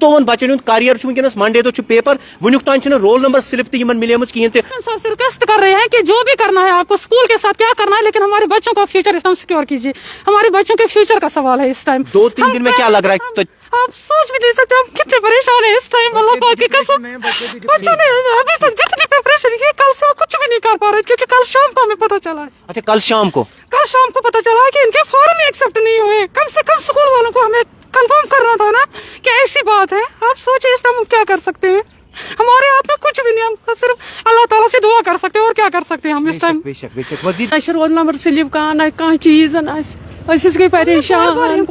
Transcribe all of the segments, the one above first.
जुतोवन Bachchan हुंद career वनकस Monday दो paper वनुक तान roll number slip तो मिलेम कहें सबसे रिक्वेस्ट कर रहे हैं कि जो भी करना है आपको स्कूल के साथ क्या करना है, लेकिन हमारे बच्चों का फ्यूचर एकदम सिक्योर कीजिए। हमारे बच्चों के फ्यूचर का सवाल है इस टाइम। 2-3 दिन में क्या लग रहा है? तो आप सोच भी नहीं सकते हम कितने परेशान हैं इस टाइम। अल्लाह पाक की कसम, बच्चों ने अभी तक जितनी प्रिपरेशन की कल से कुछ भी नहीं कर पा रहे, क्योंकि कल शाम को हमें पता चला है। अच्छा, कल शाम को पता चला है कि इनके फॉर्म ही एक्सेप्ट नहीं हुए। कम से कम स्कूल वालों को हमें कंफर्म करना था ना कि ऐसी बात है। आप सोचिए इस टाइम हम क्या कर सकते हैं? हमारे हाथ में कुछ भी नहीं, हम सिर्फ अल्लाह ताला से दुआ कर सकते हैं और क्या कर सकते हैं हम इस टाइम। बेशक मजीद रोल नंबर स्लिप का आना कहाँ चीज है ना, इसके परेशान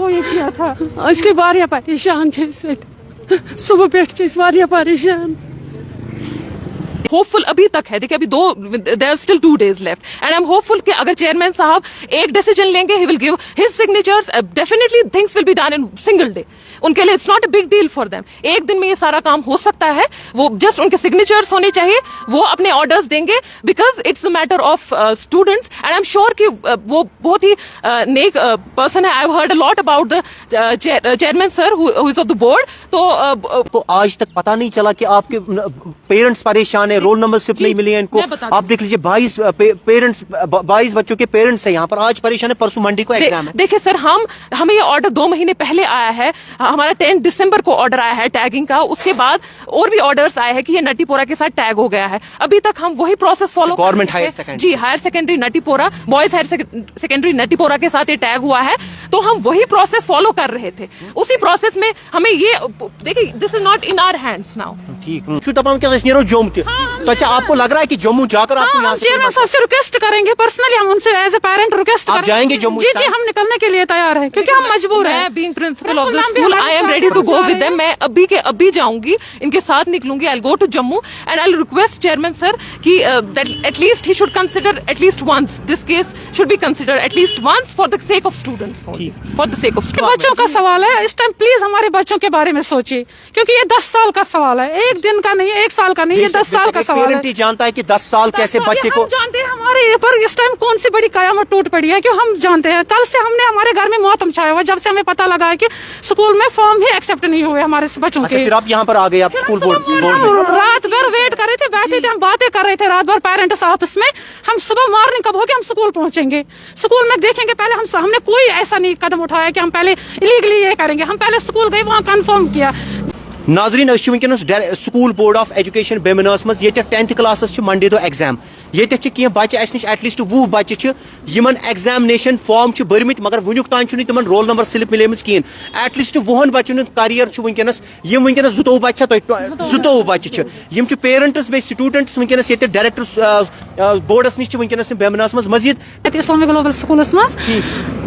इसके वारिया परेशान सुबह पेट वारिया परेशान। होपफुल अभी तक है, देखिए अभी there are still 2 days left and I am hopeful कि अगर चेयरमैन साहब एक डिसीजन लेंगे, he will give his signatures, definitely things will be done in single day. उनके लिए it's not a big deal for them, एक दिन में ये सारा काम हो सकता है। वो जस्ट उनके सिग्नेचर्स होने चाहिए, वो अपने ऑर्डर्स देंगे, because it's a matter of students and I am sure कि वो बहुत ही नेक पर्सन है। I have heard a lot about the chairman sir who is of the board. तो आज तक पता नहीं चला कि आपके पेरेंट्स परेशान है, रोल नंबर स्लिप नहीं मिली है इनको। आप देख लीजिए 22 बच्चों के पेरेंट्स हैं यहाँ पर, आज परेशान है, परसों मंडे को एग्जाम है। देखिए सर, हमें ये ऑर्डर 2 महीने पहले आया है। हमारा 10 दिसंबर को ऑर्डर आया है टैगिंग का। उसके बाद और भी ऑर्डर्स आए हैं कि ये नटीपोरा के साथ टैग हो गया है। अभी तक हम वही process follow government higher secondary, जी higher secondary Natipora, boys higher secondary Natipora के साथ ये टैग हुआ है, तो हम वही प्रोसेस फॉलो कर रहे थे। उसी प्रोसेस में हमें ये देखिए, this is not in our hands now. ठीक जम्मू तो अच्छा, आपको लग रहा है कि जम्मू जाकर आपको यहाँ चेयरमैन साहब से रिक्वेस्ट करेंगे, पर्सनली हम उनसे एज ए पेरेंट रिक्वेस्ट आप जाएंगे जम्मू? जी हम निकलने के लिए तैयार हैं, क्योंकि हम मजबूर हैं। मैं being principal of the school, I am ready to go with them. मैं अभी के अभी जाऊंगी, इनके साथ निकलूंगी। I will go to Jammu and I will request chairman sir कि at least he should consider at least once, this case should be consider at least once for the sake of students, for the sake of students. बच्चों का सवाल है इस time, please हमारे बच्चों के बारे में सोचिए, क्योंकि ये 10 साल का सवाल है, एक दिन का नहीं, 1 साल का नहीं, ये 10 साल का सवाल है। जानता है कि 10 साल कैसे बच्चे को जानते हैं हमारे पर इस टाइम कौन सी बड़ी कयामत टूट पड़ी है, क्यों हम जानते हैं। कल से हमने हमारे घर में मौतम छाया हुआ, जब से हमें पता लगा है कि स्कूल में फॉर्म ही एक्सेप्ट नहीं हुए हमारे बच्चों के। फिर आप यहाँ पर आ गए, आप स्कूल बोर्ड रात भर वेट कर रहे थे, बैठे थे, हम बातें कर रहे थे रात भर पेरेंट्स ऑफिस में। हम सुबह मॉर्निंग कब होगी हम स्कूल पहुंचेंगे, स्कूल में देखेंगे। पहले हमने कोई ऐसा नहीं कदम उठाया कि हम पहले इलीगली ये करेंगे, हम पहले स्कूल गए, वहाँ कन्फर्म किया। नाजरीन वनकस स्कूल बोर्ड ऑफ एजुकेशन बेमनास मज 10th क्लास मंडे दो एग्जाम। ये कह बच्चे अस नश एटलीस्ट 20 बच्चे एग्जामिनेशन फॉर्म भरमित, मगर वनुक तान तिम रोल नंबर स्लिप मिलेम कहें। एटलीस्ट 20 बच्चन करियर वनकस 22 बच्चे 22 बच्चे पेरेंट्स बे स्टूडेंट्स वनकस डायरेक्टर बोर्डस नश वनकस बेमनास मज मजीद इस्लामिक ग्लोबल स्कूल मज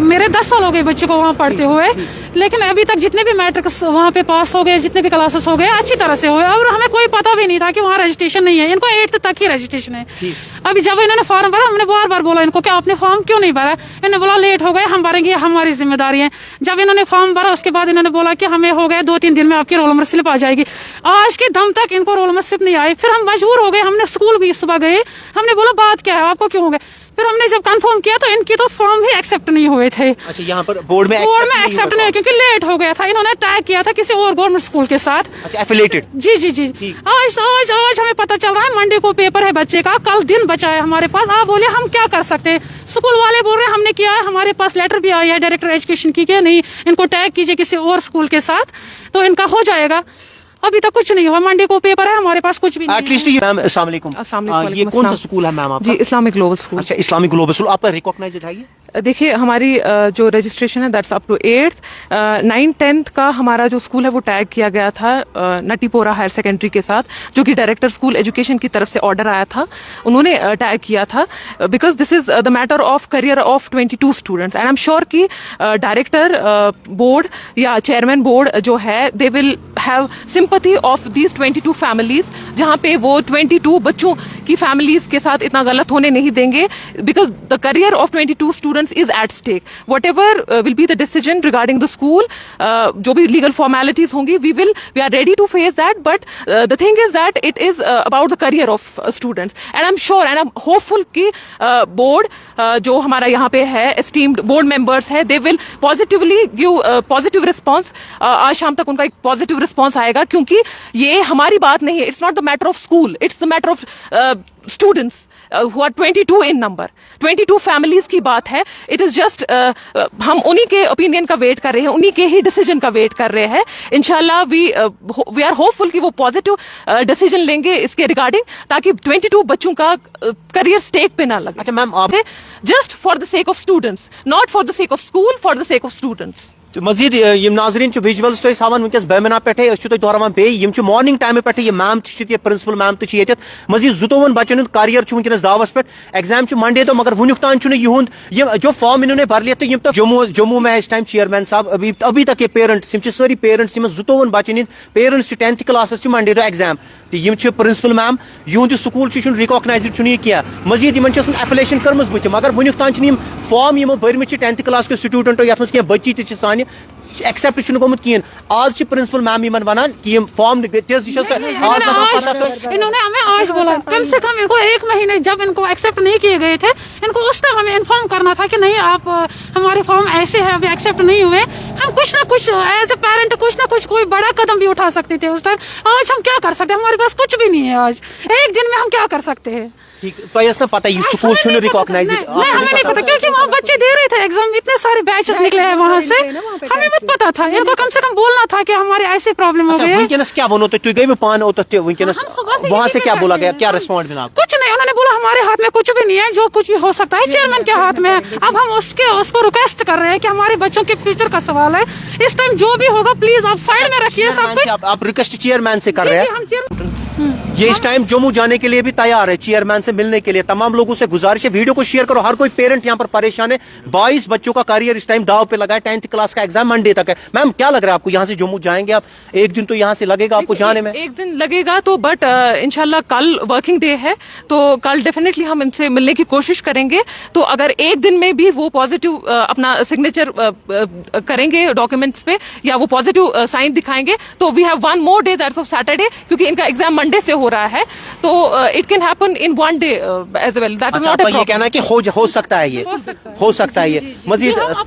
मेरे 10 साल हो गए बच्चों को वहाँ पढ़ते हुए, लेकिन अभी तक जितने भी मैट्रिक वहाँ पे पास हो गए, जितने भी क्लासेस हो गए अच्छी तरह से हुए, और हमें कोई पता भी नहीं था कि वहाँ रजिस्ट्रेशन नहीं है। इनको 8th तक ही रजिस्ट्रेशन है। अभी जब इन्होंने फॉर्म भरा, हमने बार बार बोला इनको कि आपने फॉर्म क्यों नहीं भरा, इन्होंने बोला लेट हो गए, हम भरेंगे, हमारी जिम्मेदारी है। जब इन्होंने फॉर्म भरा उसके बाद इन्होंने बोला कि हमें हो गया 2-3 दिन में आपकी रोल नंबर स्लिप आ जाएगी। आज के दम तक इनको रोल नंबर स्लिप नहीं आई। फिर हम मजबूर हो गए, हमने स्कूल भी सुबह गए, हमने बोला बात क्या है, आपको क्यों हो गया। फिर हमने जब कंफर्म किया तो इनकी तो फॉर्म ही एक्सेप्ट नहीं हुए थे। अच्छा, यहाँ पर बोर्ड में एक्सेप्ट नहीं, क्योंकि लेट हो गया था। इन्होंने टैग किया था किसी और गवर्नमेंट स्कूल के साथ। अच्छा, एफिलिएटेड। जी आज हमें पता चल रहा है मंडे को पेपर है बच्चे का, कल दिन बचा है हमारे पास। आप बोले हम क्या कर सकते हैं। स्कूल वाले बोल रहे हैं हमने किया है, हमारे पास लेटर भी आई है डायरेक्टर एजुकेशन की कि नहीं इनको टैग कीजिए किसी और स्कूल के साथ, तो इनका हो जाएगा। अभी तक कुछ नहीं हुआ, मंडे को पेपर है, हमारे पास कुछ भी नहीं। एटलीस्ट मैम अस्सलाम वालेकुम, ये कौन सा स्कूल है मैम आपका? जी इस्लामिक ग्लोबल स्कूल। अच्छा, इस्लामिक ग्लोबल स्कूल आपका रिकॉग्नाइज्ड है ये? देखिए हमारी जो रजिस्ट्रेशन है that's up to 8th, 9th 10th का हमारा जो स्कूल है वो टैग किया गया था नटीपोरा हायर सेकेंडरी के साथ, जो कि डायरेक्टर स्कूल एजुकेशन की तरफ से ऑर्डर आया था, उन्होंने टैग किया था, because this is the matter of career of 22 students and I am sure कि डायरेक्टर बोर्ड या चेयरमैन बोर्ड जो है they will have sympathy of these 22 families जहाँ पे वो 22 बच्चों की फैमिलीज के साथ इतना गलत होने नहीं देंगे, because the career of 22 students is at stake. Whatever will be the decision regarding the school, जो भी लीगल फॉर्मेलिटीज होंगी, we are ready to face that, but the thing is that it is about the career of students. And I am sure and I am hopeful कि board जो हमारा यहाँ पे है, esteemed board members है, they will positively give positive response. आज शाम तक उनका एक पॉजिटिव रिस्पॉन्स आएगा, क्योंकि ये हमारी बात नहीं है. It's not the matter of school, it's the matter of students who are 22 in number. 22 families की बात है. It is just हम उन्हीं के opinion का वेट कर रहे हैं, उन्हीं के ही decision का वेट कर रहे हैं. इंशाल्लाह we are hopeful कि वो positive decision लेंगे इसके regarding, ताकि 22 बच्चों का career stake पे ना लगे. अच्छा मैम, आप just for the sake of students, not for the sake of school, for the sake of students. मजीद नाजरीन विजुअल्स तो हावान वनकस बेमिना पे दोहरावान बे मॉर्निंग टाइम पे ये मैम प्रिंसिपल मैम तो मजीद 22 बच्चन हूं करियर वनकस दावस पे. एग्जाम मंडे तो मगर वनुक तान युंद जो फॉर्म इन्होंने भर लिया. तो जम्मू में इस टाइम चेयरमैन साहब अभी तक ये पेरेंट्स सारी parents 22 Bachchan parents 10th class Monday तो एग्जाम तो प्रिंसिपल मैम युंद स्कूल रिकॉग्नाइज क्या मजीद एफिलेशन कर्म बुत मगर वनुक तान फॉर्म यमो भरम 10th क्लास के स्टूडेंटो ये बच्ची त सानि एक्सेप्ट गोमुत कहीं. आज प्रिंसिपल मैम इन वन कि फॉर्म इन्होंने हमें आज बोला, कम से कम इनको 1 महीने जब इनको एक्सेप्ट नहीं किए गए थे, इनको उस टाइम हमें इन्फॉर्म करना था कि नहीं आप हमारे फॉर्म ऐसे हैं, अभी एक्सेप्ट नहीं हुए. हम कुछ ना कुछ एज ए पेरेंट कुछ ना कुछ कोई बड़ा कदम भी उठा सकते थे उस टाइम. आज हम क्या कर सकते हैं, हमारे पास कुछ भी नहीं है. आज एक दिन में हम क्या कर सकते हैं. तो पता है स्कूल रिकॉग्नाइज हमें नहीं पता, क्योंकि वहाँ बच्चे दे रहे थे एग्जाम, इतने सारे बैचेस निकले हैं वहाँ से, हमें मत पता था. इनको कम से कम बोलना था कि हमारे ऐसे प्रॉब्लम हो गए. क्या बोलो तो गई पान वहाँ से क्या बोला गया, क्या रिस्पॉन्ड मिला? कुछ नहीं, उन्होंने बोला हमारे हाथ में कुछ भी नहीं है, जो कुछ भी हो सकता है चेयरमैन के हाथ में है. अब हम उसको रिक्वेस्ट कर रहे हैं कि हमारे बच्चों के फ्यूचर का सवाल है, इस टाइम जो भी होगा प्लीज आप साइड में रखिए सब कुछ. आप रिक्वेस्ट चेयरमैन से कर रहे हैं. ये इस टाइम जम्मू जाने के लिए भी तैयार है, चेयरमैन से मिलने के लिए. तमाम लोगों से गुजारिश है वीडियो को शेयर करो. हर कोई पेरेंट यहाँ पर परेशान है. 22 बच्चों का करियर इस टाइम दाव पे लगा है. 10th क्लास का एग्जाम मंडे तक है. मैम क्या लग रहा है आपको, यहाँ से जम्मू जाएंगे आप, एक दिन तो यहाँ से लगेगा आपको जाने में? एक दिन लगेगा तो, बट इंशाल्लाह कल वर्किंग डे है, तो कल डेफिनेटली हम इनसे मिलने की कोशिश करेंगे. तो अगर एक दिन में भी वो पॉजिटिव अपना सिग्नेचर करेंगे डॉक्यूमेंट्स पे, या वो पॉजिटिव साइन दिखाएंगे, तो we have 1 more day, that's of Saturday, क्योंकि इनका एग्जाम मंडे से हो रहा है. तो it can happen in 1 day as well. That is not a problem. कहना है कि हो सकता है, ये हो सकता है ये. मजीद आप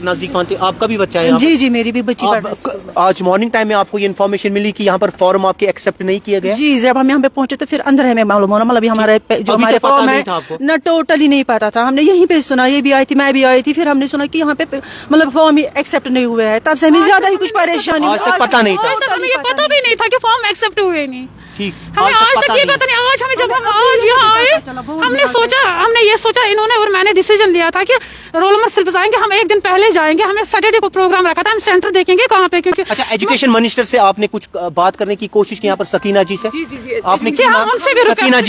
नजदीक मानते, आपका भी बच्चा है? जी मेरी भी बच्ची पढ़ रही है. आज मॉर्निंग टाइम में आपको ये इन्फॉर्मेशन मिली कि यहाँ पर फॉर्म आपके एक्सेप्ट नहीं किया गया? जी जब हम यहाँ पे पहुंचे तो फिर अंदर हमें मालूम होना, मतलब हमारे जो हमारे फॉर्म है ना टोटली नहीं पता था. हमने यहीं पे सुना, ये भी आई थी, मैं भी आई थी, फिर हमने सुना कि यहाँ पे मतलब फॉर्म एक्सेप्ट नहीं हुए हैं. तब से हमें ज्यादा ही कुछ परेशानी. आज तक पता नहीं था, हमें ये पता भी नहीं था कि फॉर्म एक्सेप्ट हुए नहीं. ठीक, हमें आज तक ये पता नहीं. आज हमें जब हम आज यहाँ आए, हमने ये सोचा इन्होंने और मैंने डिसीजन लिया था कि रोल नंबर स्लिप जाएंगे, हम एक दिन पहले जाएंगे. हमें सैटरडे को प्रोग्राम रखा था, हम सेंटर देखेंगे कहाँ पे. क्योंकि अच्छा, एजुकेशन मिनिस्टर से आपने कुछ बात करने की कोशिश की यहाँ पर? सकीना जी से आपने की? उनसे भी सकीना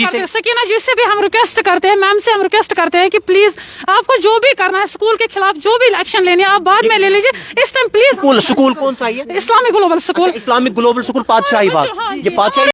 जी से भी हम रिक्वेस्ट करते हैं, मैम से हम रिक्वेस्ट करते हैं कि प्लीज आपको जो भी करना है स्कूल के खिलाफ, जो भी एक्शन लेने आप बाद में ले लीजिए. इस टाइम प्लीज. स्कूल कौन सा है? Islamic global school. Islamic global school Patshahi Bagh. ये पातशाही